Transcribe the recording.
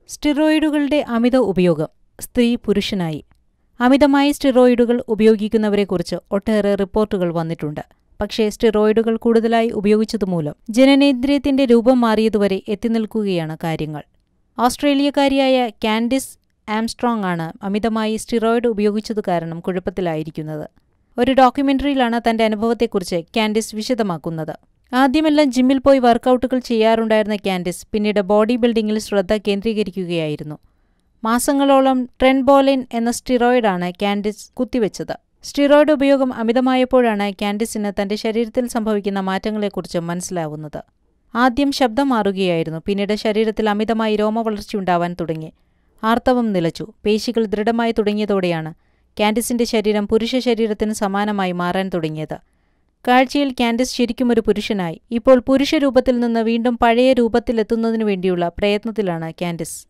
സ്റ്റിറോയിഡുകളുടെ അമിത ഉപയോഗം സ്ത്രീ പുരുഷനായി. അമിതമായി സ്റ്റിറോയിഡുകൾ ഉപയോഗിക്കുന്നവരെക്കുറിച്ച് ഒട്ടേറെ റിപ്പോർട്ടുകൾ വന്നിട്ടുണ്ട്. പക്ഷേ സ്റ്റിറോയിഡുകൾ കൂടുതലായി ഉപയോഗിച്ചതുമൂലം ജനനേന്ദ്രിയത്തിന്റെ രൂപം മാറിയതുവരെ എത്തിനിൽക്കുകയാണ് കാര്യങ്ങൾ. ഓസ്ട്രേലിയക്കാരിയായ കാൻഡിസ് ആംസ്ട്രോങ് ആണ് അമിതമായി സ്റ്റിറോയിഡ് ഉപയോഗിച്ചതു കാരണം കുഴപ്പത്തിലായിരിക്കുന്നത്. ഒരു ഡോക്യുമെന്ററിയിലാണ് തന്റെ അനുഭവത്തെക്കുറിച്ച് കാൻഡിസ് വിശദമാക്കുന്നത്. ആദ്യമെല്ലാം ജിമ്മിൽ പോയി വർക്കൌട്ടുകൾ ചെയ്യാറുണ്ടായിരുന്ന കാൻഡിസ് പിന്നീട് ബോഡി ബിൽഡിംഗിൽ ശ്രദ്ധ കേന്ദ്രീകരിക്കുകയായിരുന്നു. മാസങ്ങളോളം ട്രെൻബോലിൻ എന്ന സ്റ്റിറോയിഡാണ് കാൻഡിസ് കുത്തിവെച്ചത്. സ്റ്റിറോയിഡ് ഉപയോഗം അമിതമായപ്പോഴാണ് കാൻഡിസിന് തന്റെ ശരീരത്തിൽ സംഭവിക്കുന്ന മാറ്റങ്ങളെക്കുറിച്ച് മനസ്സിലാവുന്നത്. ആദ്യം ശബ്ദം മാറുകയായിരുന്നു. പിന്നീട് ശരീരത്തിൽ അമിതമായി രോമവളർച്ചയുണ്ടാവാൻ തുടങ്ങി. ആർത്തവം നിലച്ചു. പേശികൾ ദൃഢമായി തുടങ്ങിയതോടെയാണ് കാൻഡിസിന്റെ ശരീരം പുരുഷ ശരീരത്തിന് സമാനമായി മാറാൻ തുടങ്ങിയത്. കാഴ്ചയിൽ കാൻഡിസ് ശരിക്കും ഒരു പുരുഷനായി. ഇപ്പോൾ പുരുഷ രൂപത്തിൽ നിന്ന് വീണ്ടും പഴയ രൂപത്തിലെത്തുന്നതിനു വേണ്ടിയുള്ള പ്രയത്നത്തിലാണ് കാൻഡിസ്.